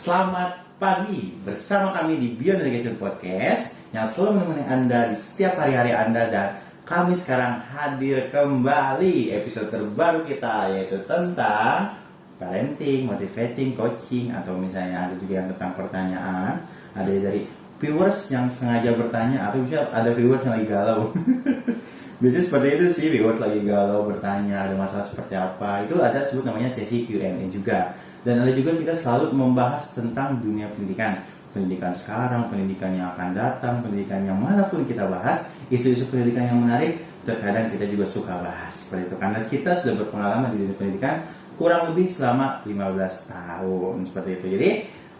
Selamat pagi bersama kami di Beyond Education Podcast yang selalu menemani Anda di setiap hari-hari Anda, dan kami sekarang hadir kembali episode terbaru kita, yaitu tentang parenting, motivating, coaching, atau misalnya ada juga yang tentang pertanyaan. Ada dari viewers yang sengaja bertanya, atau bisa ada viewers yang lagi galau. Biasanya seperti itu sih, viewers lagi galau bertanya ada masalah seperti apa. Itu ada sebut namanya sesi Q&A juga. Dan ada juga kita selalu membahas tentang dunia pendidikan. Pendidikan sekarang, pendidikan yang akan datang, pendidikan yang manapun kita bahas, isu-isu pendidikan yang menarik, terkadang kita juga suka bahas seperti itu. Karena kita sudah berpengalaman di dunia pendidikan kurang lebih selama 15 tahun seperti itu. Jadi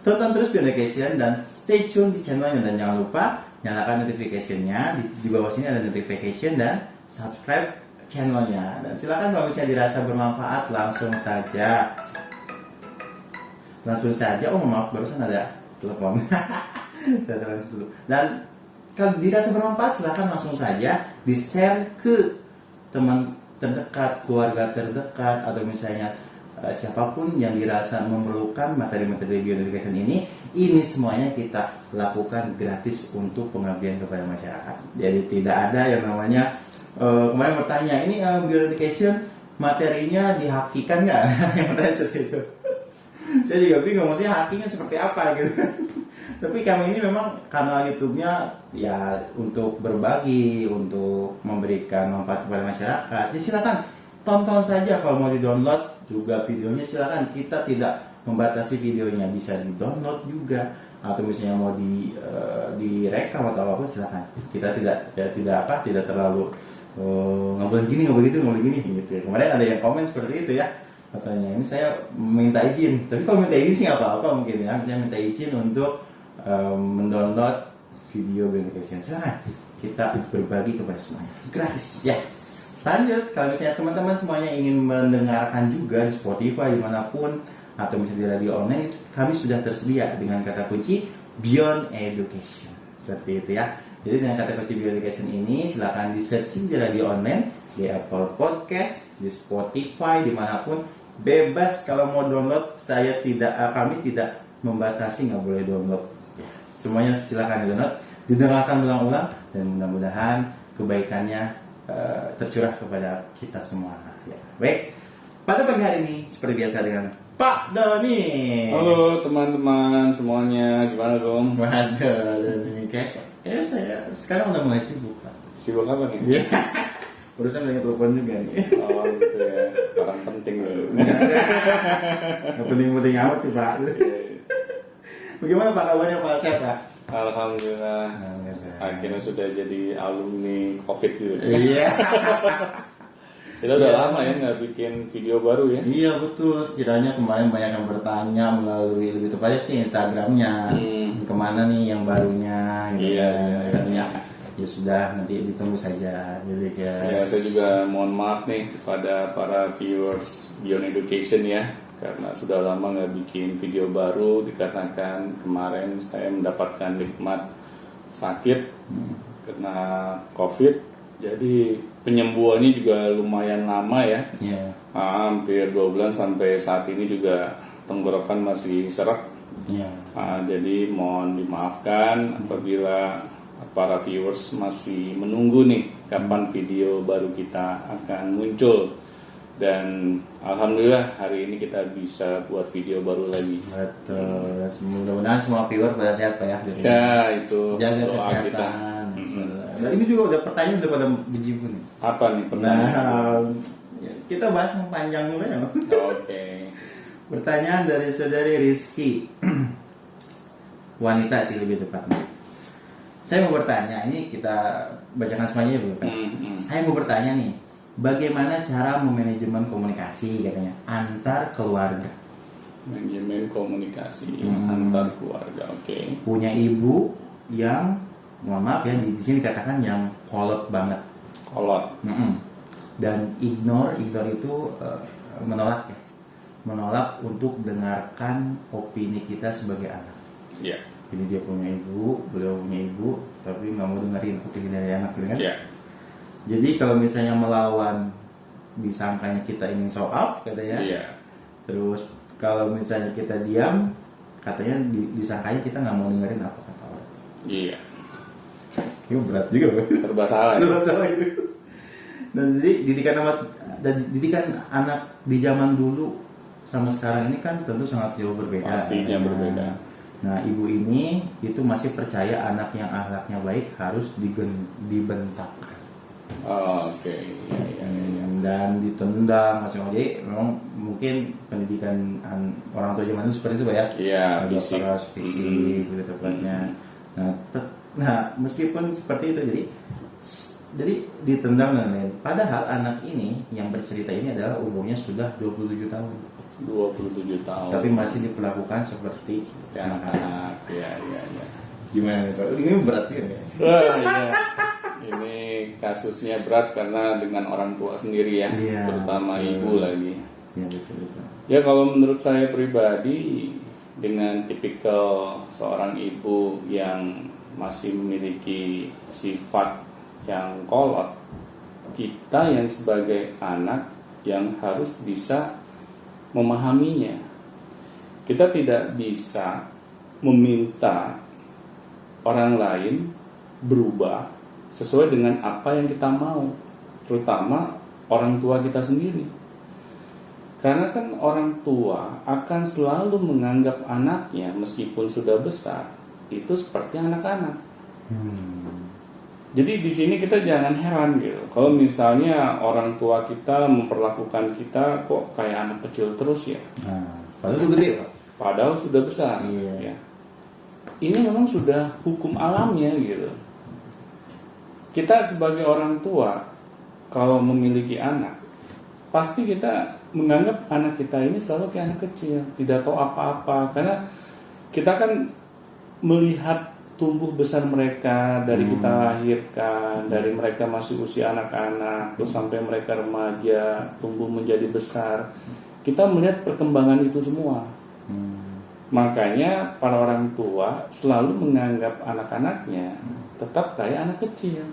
tonton terus Beyond Education dan stay tune di channelnya, dan jangan lupa nyalakan notification-nya. Di bawah sini ada notification dan subscribe channelnya. Dan silakan kalau misalnya dirasa bermanfaat langsung saja. Oh maaf, barusan ada telepon. Saya telepon dulu. Dan kalau dirasa bermanfaat silakan langsung saja di-share ke teman terdekat, keluarga terdekat, atau misalnya siapapun yang dirasa memerlukan materi-materi Beyond Education ini. Ini semuanya kita lakukan gratis untuk pengabdian kepada masyarakat. Jadi tidak ada yang namanya kemarin bertanya, ini Beyond Education materinya dihakikan nggak? Yang bertanya seperti itu. Saya juga bingung, maksudnya hakinya seperti apa gitu. Tapi kami ini memang kanal YouTube-nya ya untuk berbagi, untuk memberikan manfaat kepada masyarakat. Jadi silakan tonton saja, kalau mau di-download juga videonya silakan. Kita tidak membatasi videonya, bisa di-download juga, atau misalnya mau direkam atau apapun silakan. Kita tidak terlalu nggak boleh gini, nggak boleh gini gitu. Kemarin ada yang komen seperti itu ya. Katanya ini saya minta izin, tapi kalau minta izin sih nggak apa-apa mungkin ya. Saya minta izin untuk mendownload video Beyond Education. Silahkan kita berbagi kepada semuanya, gratis ya. Lanjut, kalau misalnya teman-teman semuanya ingin mendengarkan juga di Spotify dimanapun, atau misalnya di radio online, itu kami sudah tersedia dengan kata kunci Beyond Education seperti itu ya. Jadi dengan kata kunci Beyond Education ini silakan di searching di radio online, di Apple Podcast, di Spotify, dimanapun. Bebas kalau mau download, kami tidak membatasi, nggak boleh download ya, semuanya silakan download, didengarkan ulang-ulang, dan mudah-mudahan kebaikannya tercurah kepada kita semua ya. Baik, pada pagi hari ini seperti biasa dengan Pak Doni. Halo teman-teman semuanya, gimana dong? Waduh, ini guys, saya sekarang udah mulai sibuk Pak. Sibuk apa nih? Urusan dengan telepon juga nih. Oh gitu ya, orang penting loh. Nggak penting-penting amat sih Pak. Bagaimana Pak kabarnya Pak, sehat Pak? Alhamdulillah. Akhirnya sudah jadi alumni COVID juga. Iya. Kita udah lama ya nggak bikin video baru ya. Iya betul. Sekiranya kemarin banyak yang bertanya melalui, lebih tepatnya sih Instagramnya. Kemana nih yang barunya? Gitu Iya. Katanya ya sudah, nanti ditunggu saja. Jadi ya saya juga mohon maaf nih kepada para viewers Beyond Education ya, karena sudah lama nggak bikin video baru dikarenakan kemarin saya mendapatkan nikmat sakit kena COVID. Jadi penyembuhannya juga lumayan lama ya. Hampir 2 bulan, sampai saat ini juga tenggorokan masih serak. Jadi mohon dimaafkan apabila para viewers masih menunggu nih kapan video baru kita akan muncul. Dan alhamdulillah hari ini kita bisa buat video baru lagi. Betul. Mudah-mudahan semua viewer pada sehat Pak ya. Ya itu jaga doa kesehatan. Nah, ini juga udah pertanyaan udah pada bejibun. Apa nih pertanyaan? Kita bahas yang panjang dulu ya. Oke. Pertanyaan dari saudari Rizky. Wanita sih lebih tepatnya. Saya mau bertanya, ini kita bacakan semuanya ya, Pak. Saya mau bertanya nih, bagaimana cara memanajemen komunikasi katanya antar keluarga? Manajemen komunikasi antar keluarga, oke. Punya ibu yang, mohon maaf ya, di sini dikatakan yang kolot banget. Kolot. Dan ignore itu menolak ya, menolak untuk dengarkan opini kita sebagai anak. Iya. Jadi dia punya ibu, beliau punya ibu, tapi nggak mau dengerin opini dari anak, gitu kan? Iya. Jadi kalau misalnya melawan, disangkanya kita ingin show up, katanya. Iya. Terus kalau misalnya kita diam, katanya disangkanya kita nggak mau dengerin apa kata orang. Iya. Itu berat juga, Bang. Serba salah. Ya? Serba salah gitu. Dan jadi didikan anak di zaman dulu sama sekarang ini kan tentu sangat jauh berbeda. Pastinya berbeda. Nah, ibu ini itu masih percaya anak yang akhlaknya baik harus dibentak. Oke, iya. Dan ditendang masing-masing. Jadi memang mungkin pendidikan orang tua zaman itu seperti itu, Pak ya. Iya, fisik. Keras, fisik gitu tepatnya. Nah, meskipun seperti itu, jadi ditendang dan lain. Padahal anak ini yang bercerita ini adalah umurnya sudah 27 tahun. 27 tahun. Tapi masih diperlakukan seperti anak-anak. Iya. Gimana nih, Pak? Ini berat kan ya? Iya. Ini kasusnya berat karena dengan orang tua sendiri ya, Iya, terutama betul. ibu lagi. Iya, betul. Ya kalau menurut saya pribadi, dengan tipikal seorang ibu yang masih memiliki sifat yang kolot, kita yang sebagai anak yang harus bisa memahaminya. Kita tidak bisa meminta orang lain berubah sesuai dengan apa yang kita mau, terutama orang tua kita sendiri. Karena kan orang tua akan selalu menganggap anaknya meskipun sudah besar itu seperti anak-anak. Jadi di sini kita jangan heran gitu. Kalau misalnya orang tua kita memperlakukan kita kok kayak anak kecil terus ya. Nah, padahal itu gede, Pak. Padahal sudah besar. Iya. Ya. Ini memang sudah hukum alamnya gitu. Kita sebagai orang tua kalau memiliki anak, pasti kita menganggap anak kita ini selalu kayak anak kecil, tidak tahu apa-apa. Karena kita kan melihat tumbuh besar mereka dari kita lahirkan, dari mereka masih usia anak-anak, terus sampai mereka remaja, tumbuh menjadi besar. Kita melihat perkembangan itu semua. Makanya para orang tua selalu menganggap anak-anaknya tetap kayak anak kecil.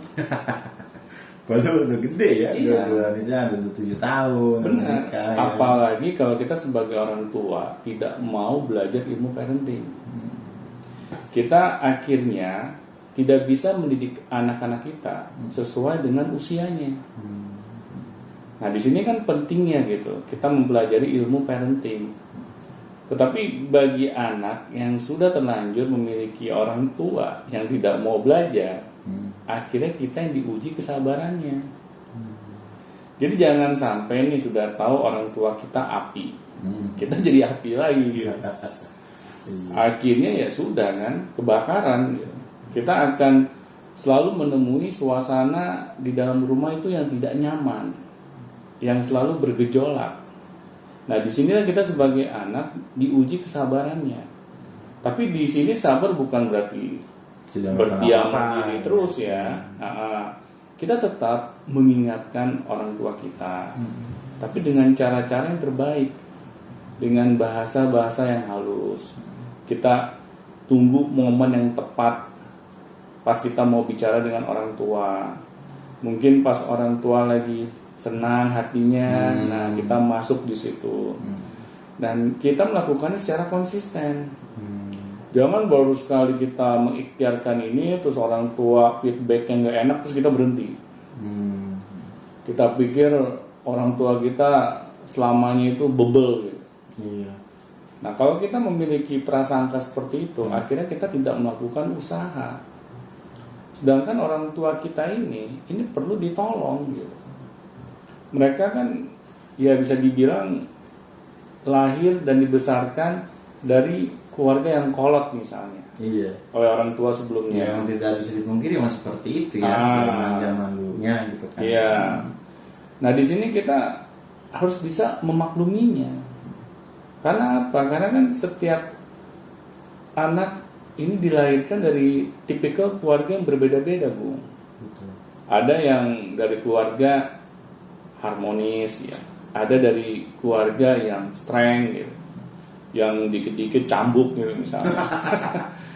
Padahal udah gede ya, Iya. udah 27 tahun. Benar. Menikah, ya. Apalagi kalau kita sebagai orang tua tidak mau belajar ilmu parenting. Kita akhirnya tidak bisa mendidik anak-anak kita sesuai dengan usianya. Nah, di sini kan pentingnya gitu, kita mempelajari ilmu parenting. Tetapi bagi anak yang sudah terlanjur memiliki orang tua yang tidak mau belajar, akhirnya kita yang diuji kesabarannya. Jadi jangan sampai nih sudah tahu orang tua kita api, kita jadi api lagi gitu. Akhirnya ya sudah kan, kebakaran gitu. Kita akan selalu menemui suasana di dalam rumah itu yang tidak nyaman, yang selalu bergejolak. Nah, di sini kita sebagai anak diuji kesabarannya. Tapi di sini sabar bukan berarti berdiam diri terus ya. Nah, kita tetap mengingatkan orang tua kita, tapi dengan cara-cara yang terbaik, dengan bahasa-bahasa yang halus. Kita tunggu momen yang tepat pas kita mau bicara dengan orang tua. Mungkin pas orang tua lagi senang hatinya, nah kita masuk di situ dan kita melakukannya secara konsisten. Jangan baru sekali kita mengikhtiarkan ini terus orang tua feedbacknya nggak enak terus kita berhenti. Kita pikir orang tua kita selamanya itu bebel gitu. Iya. Nah, kalau kita memiliki prasangka seperti itu, akhirnya kita tidak melakukan usaha. Sedangkan orang tua kita ini perlu ditolong gitu. Mereka kan ya bisa dibilang lahir dan dibesarkan dari keluarga yang kolot misalnya. Iya. Oleh orang tua sebelumnya. Yang tidak bisa dipungkiri memang seperti itu ya, zaman dulunya gitu kan. Iya. Nah, di sini kita harus bisa memakluminya. Karena apa? Karena kan setiap anak ini dilahirkan dari tipikal keluarga yang berbeda-beda, Bu. Betul. Ada yang dari keluarga harmonis ya, ada dari keluarga yang strength gitu, yang dikit-dikit cambuk gitu misalnya.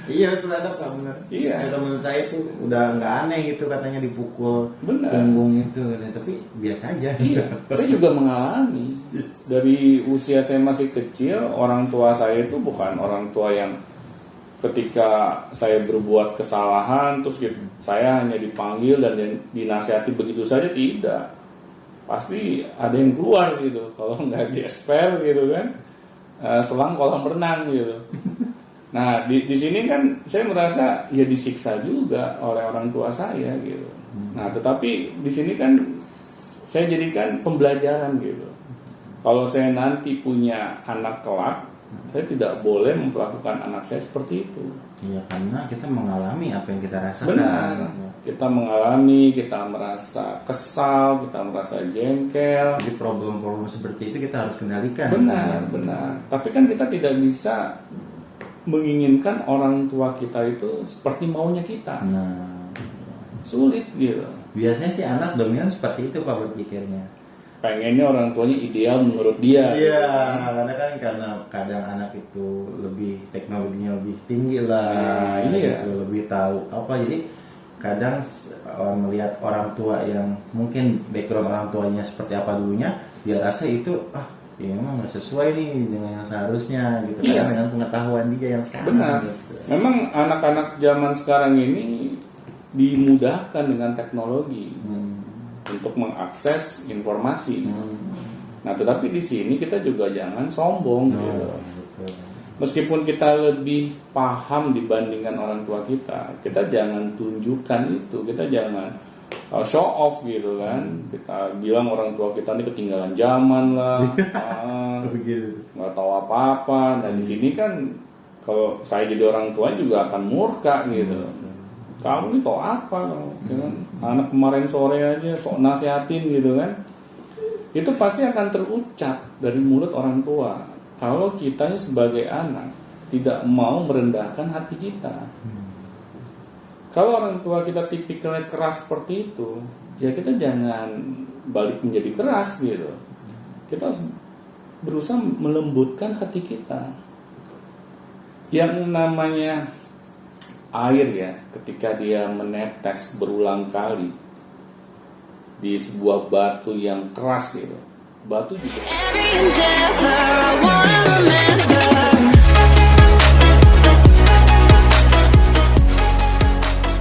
Iya betul, ada Pak, benar. Iya. Ya, teman saya tuh udah nggak aneh gitu katanya dipukul Benar. punggung itu, tapi biasa aja. Iya, saya juga mengalami. Dari usia saya masih kecil, orang tua saya itu bukan orang tua yang ketika saya berbuat kesalahan terus saya hanya dipanggil dan dinasihati begitu saja, tidak. Pasti ada yang keluar gitu. Kalau nggak di-expel gitu kan, selang kolam renang gitu. Nah di sini kan saya merasa ya disiksa juga oleh orang tua saya gitu. Nah tetapi di sini kan saya jadikan pembelajaran gitu. Kalau saya nanti punya anak kelak, saya tidak boleh memperlakukan anak saya seperti itu. Iya, karena kita mengalami apa yang kita rasakan. Benar. Kita mengalami, kita merasa kesal, kita merasa jengkel. Jadi problem-problem seperti itu kita harus kendalikan. Benar, benar. Tapi kan kita tidak bisa menginginkan orang tua kita itu seperti maunya kita. Nah, Sulit gitu. biasanya sih anak dominan seperti itu Pak berpikirnya. Pengennya orang tuanya ideal menurut dia. Iya, karena kadang anak itu lebih teknologinya lebih tinggi lah, Nah, iya. gitu, lebih tahu apa. Jadi kadang melihat orang tua yang mungkin background orang tuanya seperti apa dulunya, dia rasa itu ya emang nggak sesuai nih dengan yang seharusnya gitu. Iya. Kadang dengan pengetahuan dia yang sekarang. Benar. Gitu. Memang anak-anak zaman sekarang ini dimudahkan dengan teknologi untuk mengakses informasi. Nah, tetapi di sini kita juga jangan sombong gitu. Betul. Meskipun kita lebih paham dibandingkan orang tua kita jangan tunjukkan itu, kita jangan show off gitu kan. Kita bilang orang tua kita ini ketinggalan zaman lah, Begitu. nggak tahu apa-apa. Nah di sini kan kalau saya jadi orang tua juga akan murka gitu. Kamu ini tau apa kamu, ya kan? Anak kemarin sore aja sok nasihatin gitu kan. Itu pasti akan terucap dari mulut orang tua kalau kitanya sebagai anak tidak mau merendahkan hati kita. Kalau orang tua kita tipikalnya keras seperti itu, ya kita jangan balik menjadi keras gitu. Kita harus berusaha melembutkan hati kita. Yang namanya air ya, ketika dia menetes berulang kali di sebuah batu yang keras gitu, batu juga Every endeavor I wanna remember.